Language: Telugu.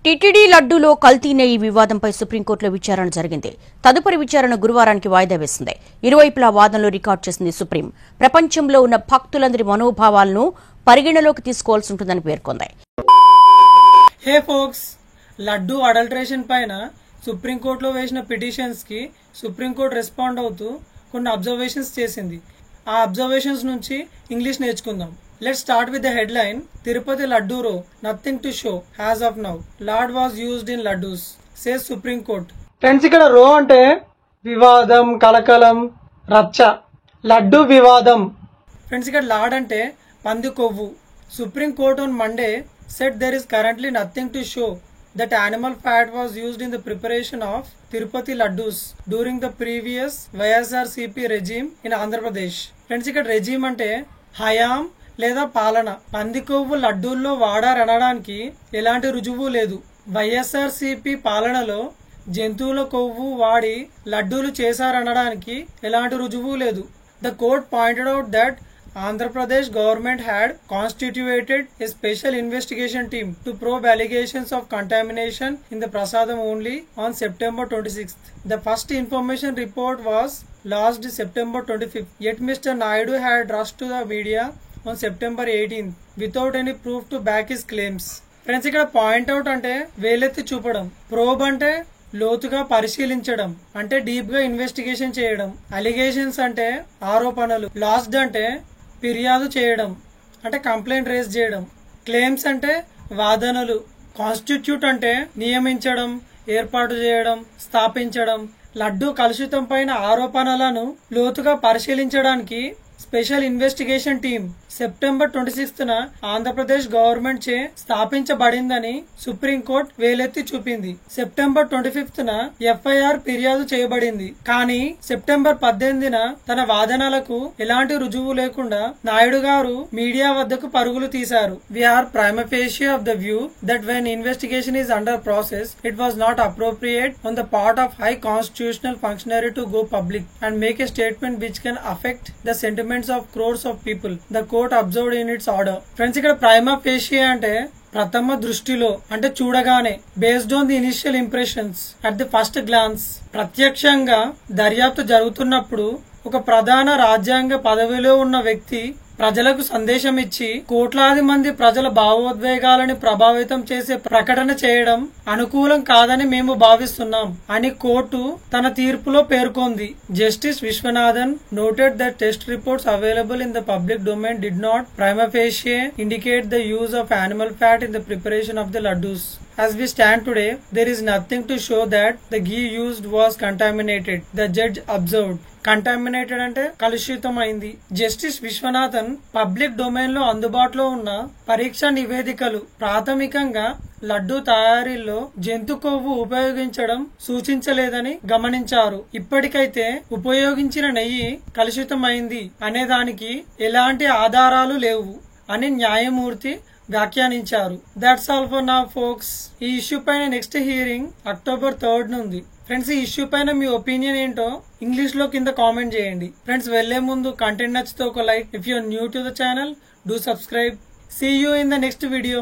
టీటీడీ లడ్డూలో కల్తీ నెయ్యి వివాదంపై సుప్రీంకోర్టులో విచారణ జరిగింది. తదుపరి విచారణ గురువారానికి వాయిదా వేసింది. ఇరువైపులా వాదనలు రికార్డు చేసింది సుప్రీం. ప్రపంచంలో ఉన్న భక్తులందరి మనోభావాలను పరిగణలోకి తీసుకోవాల్సి ఉంటుందని పేర్కొంది. హే ఫోక్స్, లడ్డూ అడల్టరేషన్ పైన సుప్రీంకోర్టులో వేసిన పిటిషన్స్ కి సుప్రీంకోర్టు రెస్పాండ్ అవుతూ కొన్ని అబ్జర్వేషన్స్ చేసింది. ఆ అబ్జర్వేషన్స్ నుంచి ఇంగ్లీష్ నేర్చుకుందాం. Let's start with the headline. Tirupati Laddu Row, nothing to show as of now. Lard was used in laddus, says Supreme Court. Friends, ఇక్కడ రో అంటే వివాదం, కలకలం, రచ్చ. లడ్డు వివాదం. ఫ్రెండ్స్, ఇక్కడ లాడ్ అంటే పంది కొవ్వు. Supreme Court on Monday said there is currently nothing to show that animal fat was used in the preparation of Tirupati Laddus during the previous YSRCP regime in Andhra Pradesh. Friends, ఇక్కడ రెజీమ్ అంటే హయాం లేదా పాలన. పంది కొవ్వు లడ్డూల్లో వాడారనడానికి ఎలాంటి రుజువు లేదు. వైఎస్ఆర్సీపీ పాలనలో జంతువుల కొవ్వు వాడి లడ్డూలు చేశారనడానికి ఎలాంటి రుజువు లేదు. The court pointed out that Andhra Pradesh government had constituted A special investigation team to probe allegations of contamination in the prasadam only on September 26th. The first information report was lodged September 25th. Yet Mr. Naidu had rushed to the media on September 18th without any proof to back his claims. Friends, ఇక్కడ పాయింట్ అవుట్ అంటే వేలెత్తి చూపడం, ప్రోబ్ అంటే లోతుగా పరిశీలించడం, అంటే డీప్ గా ఇన్వెస్టిగేషన్ చేయడం, అలిగేషన్స్ అంటే ఆరోపణలు, లాస్డ్ అంటే ఫిర్యాదు చేయడం అంటే కంప్లైంట్ రేజ్ చేయడం, క్లెయిమ్స్ అంటే వాదనలు, కాన్స్టిట్యూట్ అంటే నియమించడం, ఏర్పాటు చేయడం, స్థాపించడం. లడ్డూ కలుషితం పైన ఆరోపణలను లోతుగా పరిశీలించడానికి స్పెషల్ ఇన్వెస్టిగేషన్ టీమ్ సెప్టెంబర్ 26న ఆంధ్రప్రదేశ్ గవర్నమెంట్ చే స్థాపించబడిందని సుప్రీంకోర్టు వేలెత్తి చూపింది. సెప్టెంబర్ 25న ఎఫ్ఐఆర్ ఫిర్యాదు చేయబడింది. కానీ సెప్టెంబర్ 18న తన వాదనలకు ఎలాంటి రుజువు లేకుండా నాయుడు గారు మీడియా వద్దకు పరుగులు తీశారు. We are prima facie of the view that when investigation is under process it was not appropriate on the part of high constitutional functionary to go public and make a statement which can affect the sentiments of crores of people. The court observed in its order. Friends, ఇక్కడ ప్రైమా ఫేషియా అంటే ప్రథమ దృష్టిలో, అంటే చూడగానే, based on the initial impressions at the first glance. ప్రత్యక్షంగా దర్యాప్తు జరుగుతున్నప్పుడు ఒక ప్రధాన రాజ్యాంగ పదవిలో ఉన్న వ్యక్తి ప్రజలకు సందేశం ఇచ్చి కోట్లాది మంది ప్రజల భావోద్వేగాలని ప్రభావితం చేసే ప్రకటన చేయడం అనుకూలం కాదని మేము భావిస్తున్నాం అని కోర్టు తన తీర్పులో పేర్కొంది. Justice Viswanathan noted that test reports available in the public domain did not prima facie indicate the use of animal fat in the preparation of the laddus. As we stand today, there is nothing to show that the ghee used was contaminated, the judge observed. Contaminated అంటే కలుషితమైంది. జస్టిస్ విశ్వనాథన్ పబ్లిక్ డొమైన్ లో అందుబాటులో ఉన్న పరీక్ష నివేదికలు ప్రాథమికంగా లడ్డూ తయారీలో జంతు కొవ్వు ఉపయోగించడం సూచించలేదని గమనించారు. ఇప్పటికైతే ఉపయోగించిన నెయ్యి కలుషితమైంది అనేదానికి ఎలాంటి ఆధారాలు లేవు అని న్యాయమూర్తి వ్యాఖ్యానించారు. That's all for now folks. ఈ ఇష్యూ పైన నెక్స్ట్ హియరింగ్ అక్టోబర్ 3rd ఉంది. ఫ్రెండ్స్, ఈ ఇష్యూ పైన మీ ఒపీనియన్ ఏంటో ఇంగ్లీష్ లో కింద కామెంట్ చేయండి. ఫ్రెండ్స్, వెళ్లే ముందు కంటెంట్ నచ్చితే ఒక like. If you are new to the channel, do subscribe. See you in the next video.